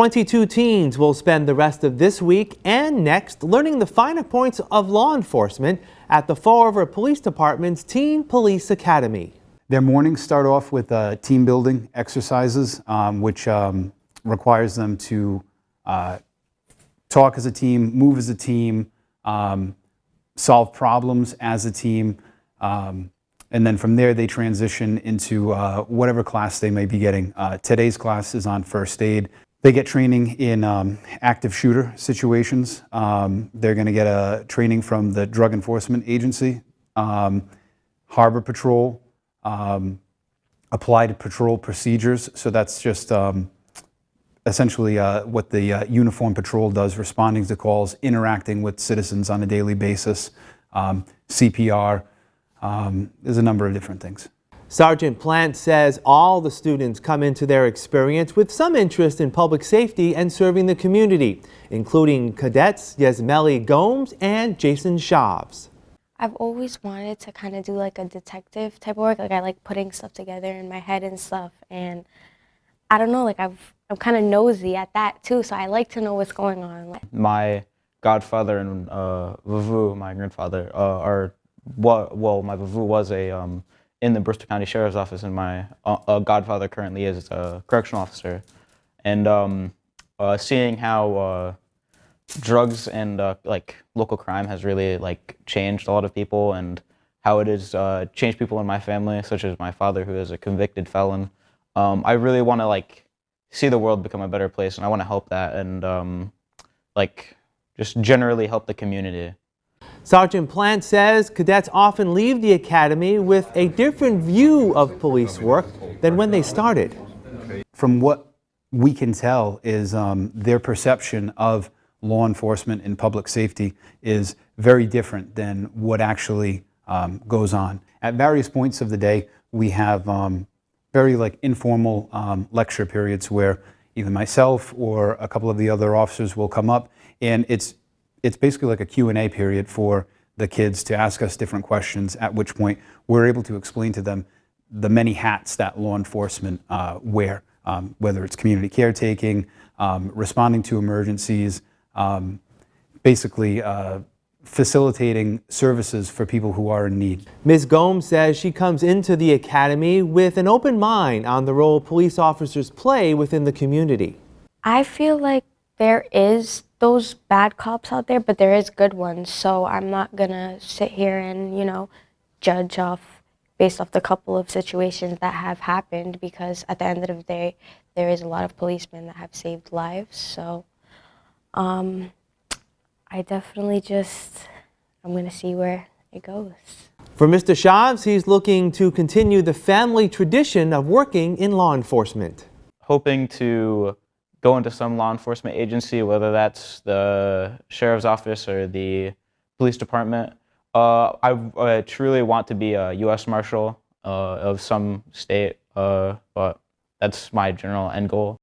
22 teens will spend the rest of this week and next learning the finer points of law enforcement at the Fall River Police Department's Teen Police Academy. Their mornings start off with team building exercises, which requires them to talk as a team, move as a team, solve problems as a team, and then from there they transition into whatever class they may be getting. Today's class is on first aid. They get training in active shooter situations. They're going to get a training from the Drug Enforcement Agency, Harbor Patrol, applied patrol procedures. So that's just essentially what the uniform patrol does, responding to calls, interacting with citizens on a daily basis, CPR. There's a number of different things. Sergeant Plant says all the students come into their experience with some interest in public safety and serving the community, including cadets Yasmeli Gomes and Jason Shavs. I've always wanted to kind of do like a detective type of work. Like I like putting stuff together in my head and stuff. And I don't know, like I'm kind of nosy at that too. So I like to know what's going on. My godfather and Vavu, my grandfather, my Vavu was in the Bristol County Sheriff's Office, and my godfather currently is a correctional officer. And seeing how drugs and like local crime has really like changed a lot of people, and how it has changed people in my family, such as my father, who is a convicted felon. I really want to like see the world become a better place, and I want to help that, and like just generally help the community. Sergeant Plant says cadets often leave the academy with a different view of police work than when they started. From what we can tell is their perception of law enforcement and public safety is very different than what actually goes on. At various points of the day, we have very like informal lecture periods where either myself or a couple of the other officers will come up, and it's basically like a Q&A period for the kids to ask us different questions, at which point we're able to explain to them the many hats that law enforcement wear, whether it's community caretaking, responding to emergencies, basically facilitating services for people who are in need. Ms. Gomes says she comes into the academy with an open mind on the role police officers play within the community. I feel like there is those bad cops out there, but there is good ones. So I'm not gonna sit here and, you know, judge based off the couple of situations that have happened, because at the end of the day, there is a lot of policemen that have saved lives. So I definitely I'm gonna see where it goes. For Mr. Shavs, he's looking to continue the family tradition of working in law enforcement. Hoping to go into some law enforcement agency, whether that's the sheriff's office or the police department. I truly want to be a U.S. Marshal of some state, but that's my general end goal.